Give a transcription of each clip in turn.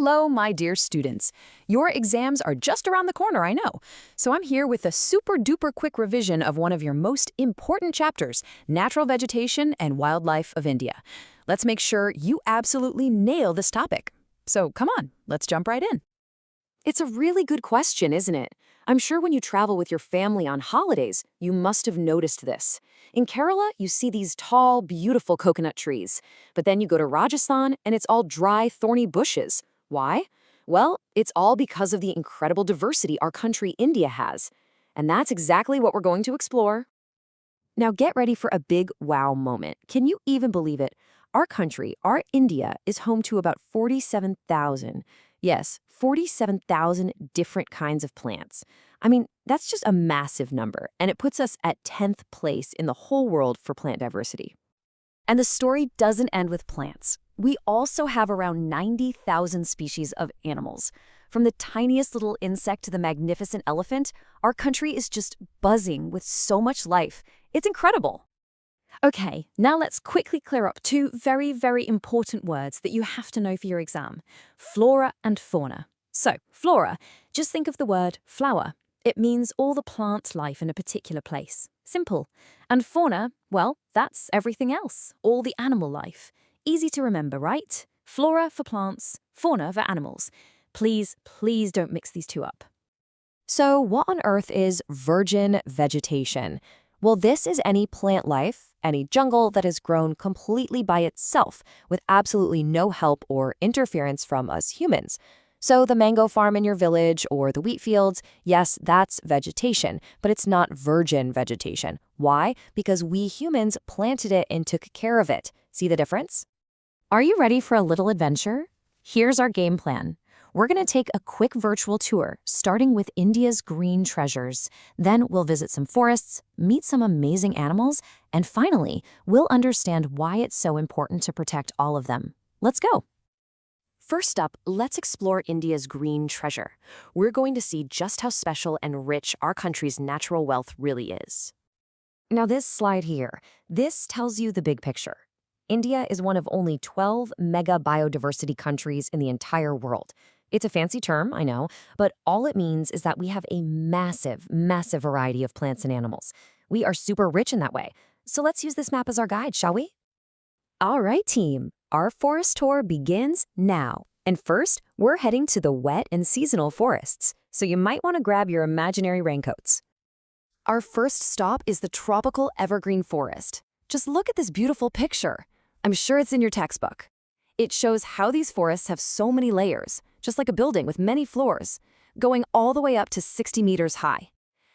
Hello, my dear students. Your exams are just around the corner, I know. So I'm here with a super-duper quick revision of one of your most important chapters, Natural Vegetation and Wildlife of India. Let's make sure you absolutely nail this topic. So come on, let's jump right in. It's a really good question, isn't it? I'm sure when you travel with your family on holidays, you must have noticed this. In Kerala, you see these tall, beautiful coconut trees. But then you go to Rajasthan, and it's all dry, thorny bushes. Why? Well, it's all because of the incredible diversity our country, India, has. And that's exactly what we're going to explore. Now get ready for a big wow moment. Can you even believe it? Our country, our India, is home to about 47,000. Yes, 47,000 different kinds of plants. I mean, that's just a massive number, and it puts us at 10th place in the whole world for plant diversity. And the story doesn't end with plants. We also have around 90,000 species of animals. From the tiniest little insect to the magnificent elephant, our country is just buzzing with so much life. It's incredible. Okay, now let's quickly clear up two very, very important words that you have to know for your exam: flora and fauna. So, flora, just think of the word flower. It means all the plant life in a particular place. Simple. And fauna, well, that's everything else, all the animal life. Easy to remember, right? Flora for plants, fauna for animals. Please, please don't mix these two up. So, what on earth is virgin vegetation? Well, this is any plant life, any jungle that has grown completely by itself with absolutely no help or interference from us humans. So the mango farm in your village or the wheat fields, yes, that's vegetation, but it's not virgin vegetation. Why? Because we humans planted it and took care of it. See the difference? Are you ready for a little adventure? Here's our game plan. We're going to take a quick virtual tour, starting with India's green treasures. Then we'll visit some forests, meet some amazing animals, and finally, we'll understand why it's so important to protect all of them. Let's go. First up, let's explore India's green treasure. We're going to see just how special and rich our country's natural wealth really is. Now this slide here, this tells you the big picture. India is one of only 12 mega biodiversity countries in the entire world. It's a fancy term, I know, but all it means is that we have a massive, massive variety of plants and animals. We are super rich in that way. So let's use this map as our guide, shall we? All right, team. Our forest tour begins now. And first, we're heading to the wet and seasonal forests, so you might want to grab your imaginary raincoats. Our first stop is the tropical evergreen forest. Just look at this beautiful picture. I'm sure it's in your textbook. It shows how these forests have so many layers, just like a building with many floors, going all the way up to 60 meters high.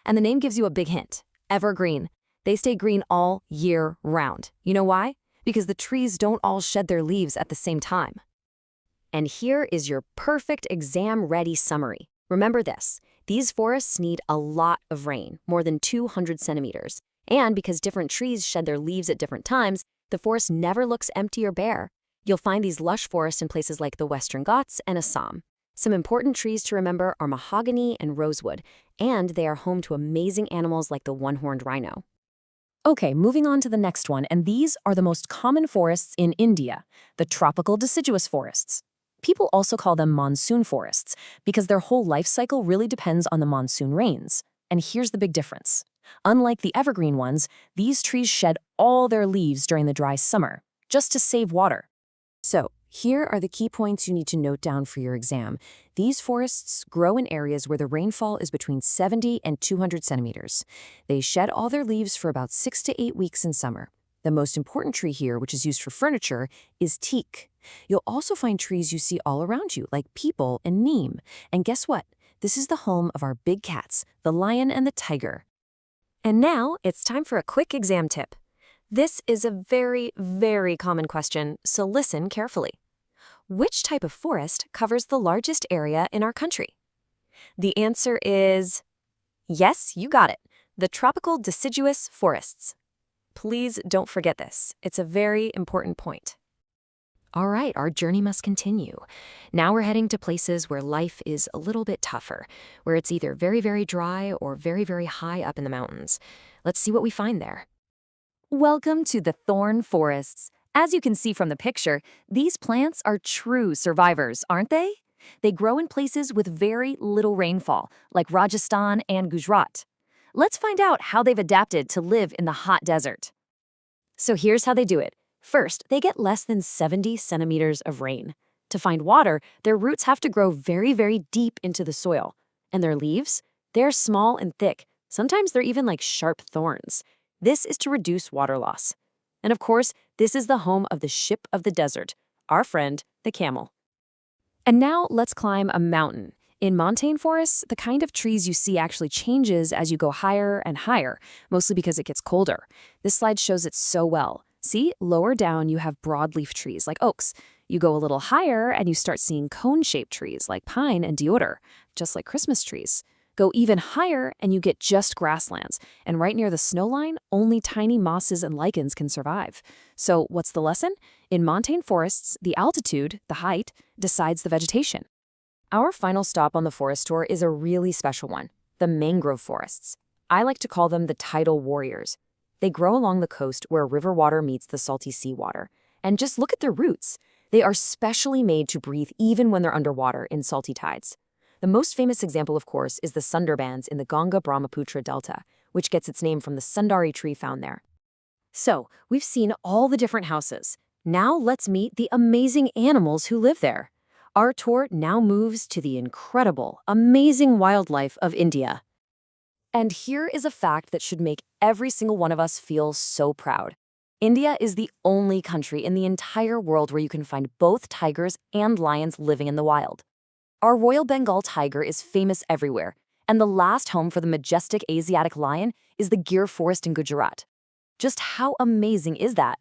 And the name gives you a big hint: evergreen. They stay green all year round. You know why? Because the trees don't all shed their leaves at the same time. And here is your perfect exam-ready summary. Remember this: these forests need a lot of rain, more than 200 centimeters. And because different trees shed their leaves at different times, the forest never looks empty or bare. You'll find these lush forests in places like the Western Ghats and Assam. Some important trees to remember are mahogany and rosewood, and they are home to amazing animals like the one-horned rhino. Okay, moving on to the next one, and these are the most common forests in India, the tropical deciduous forests. People also call them monsoon forests because their whole life cycle really depends on the monsoon rains. And here's the big difference. Unlike the evergreen ones, these trees shed all their leaves during the dry summer, just to save water. So, here are the key points you need to note down for your exam. These forests grow in areas where the rainfall is between 70 and 200 centimeters. They shed all their leaves for about 6 to 8 weeks in summer. The most important tree here, which is used for furniture, is teak. You'll also find trees you see all around you, like peepal and neem. And guess what? This is the home of our big cats, the lion and the tiger. And now, it's time for a quick exam tip. This is a very, very common question, so listen carefully. Which type of forest covers the largest area in our country? The answer is, yes, you got it, the tropical deciduous forests. Please don't forget this. It's a very important point. All right, our journey must continue. Now we're heading to places where life is a little bit tougher, where it's either very, very dry or very, very high up in the mountains. Let's see what we find there. Welcome to the Thorn Forests. As you can see from the picture, these plants are true survivors, aren't they? They grow in places with very little rainfall, like Rajasthan and Gujarat. Let's find out how they've adapted to live in the hot desert. So here's how they do it. First, they get less than 70 centimeters of rain. To find water, their roots have to grow very, very deep into the soil. And their leaves? They're small and thick. Sometimes they're even like sharp thorns. This is to reduce water loss. And of course, this is the home of the ship of the desert, our friend, the camel. And now let's climb a mountain. In montane forests, the kind of trees you see actually changes as you go higher and higher, mostly because it gets colder. This slide shows it so well. See, lower down you have broadleaf trees like oaks. You go a little higher and you start seeing cone-shaped trees like pine and deodar, just like Christmas trees. Go even higher and you get just grasslands, and right near the snow line, only tiny mosses and lichens can survive. So what's the lesson? In montane forests, the altitude, the height, decides the vegetation. Our final stop on the forest tour is a really special one, the mangrove forests. I like to call them the tidal warriors. They grow along the coast where river water meets the salty seawater. And just look at their roots. They are specially made to breathe even when they're underwater in salty tides. The most famous example, of course, is the Sundarbans in the Ganga-Brahmaputra Delta, which gets its name from the Sundari tree found there. So, we've seen all the different houses. Now let's meet the amazing animals who live there. Our tour now moves to the incredible, amazing wildlife of India. And here is a fact that should make every single one of us feel so proud. India is the only country in the entire world where you can find both tigers and lions living in the wild. Our Royal Bengal tiger is famous everywhere, and the last home for the majestic Asiatic lion is the Gir Forest in Gujarat. Just how amazing is that?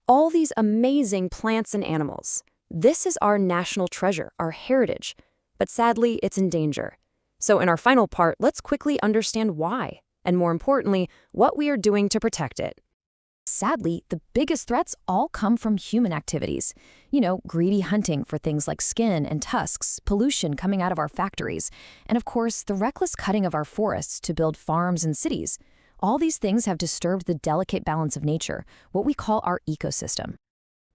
All these amazing plants and animals. This is our national treasure, our heritage, but sadly, it's in danger. So in our final part, let's quickly understand why, and more importantly, what we are doing to protect it. Sadly, the biggest threats all come from human activities. Greedy hunting for things like skin and tusks, pollution coming out of our factories, and of course, the reckless cutting of our forests to build farms and cities. All these things have disturbed the delicate balance of nature, what we call our ecosystem.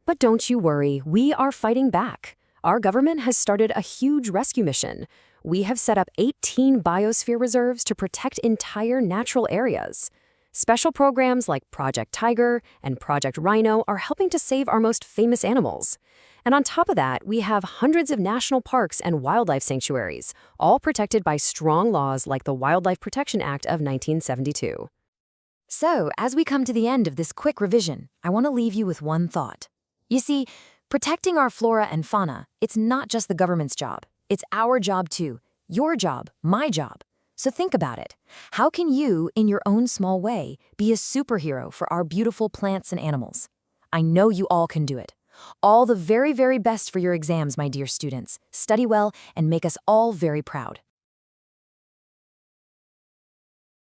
But don't you worry, we are fighting back. Our government has started a huge rescue mission. We have set up 18 biosphere reserves to protect entire natural areas. Special programs like Project Tiger and Project Rhino are helping to save our most famous animals. And on top of that, we have hundreds of national parks and wildlife sanctuaries, all protected by strong laws like the Wildlife Protection Act of 1972. So, as we come to the end of this quick revision, I want to leave you with one thought. You see, protecting our flora and fauna, it's not just the government's job. It's our job too. Your job, my job. So think about it. How can you, in your own small way, be a superhero for our beautiful plants and animals? I know you all can do it. All the very, very best for your exams, my dear students. Study well and make us all very proud.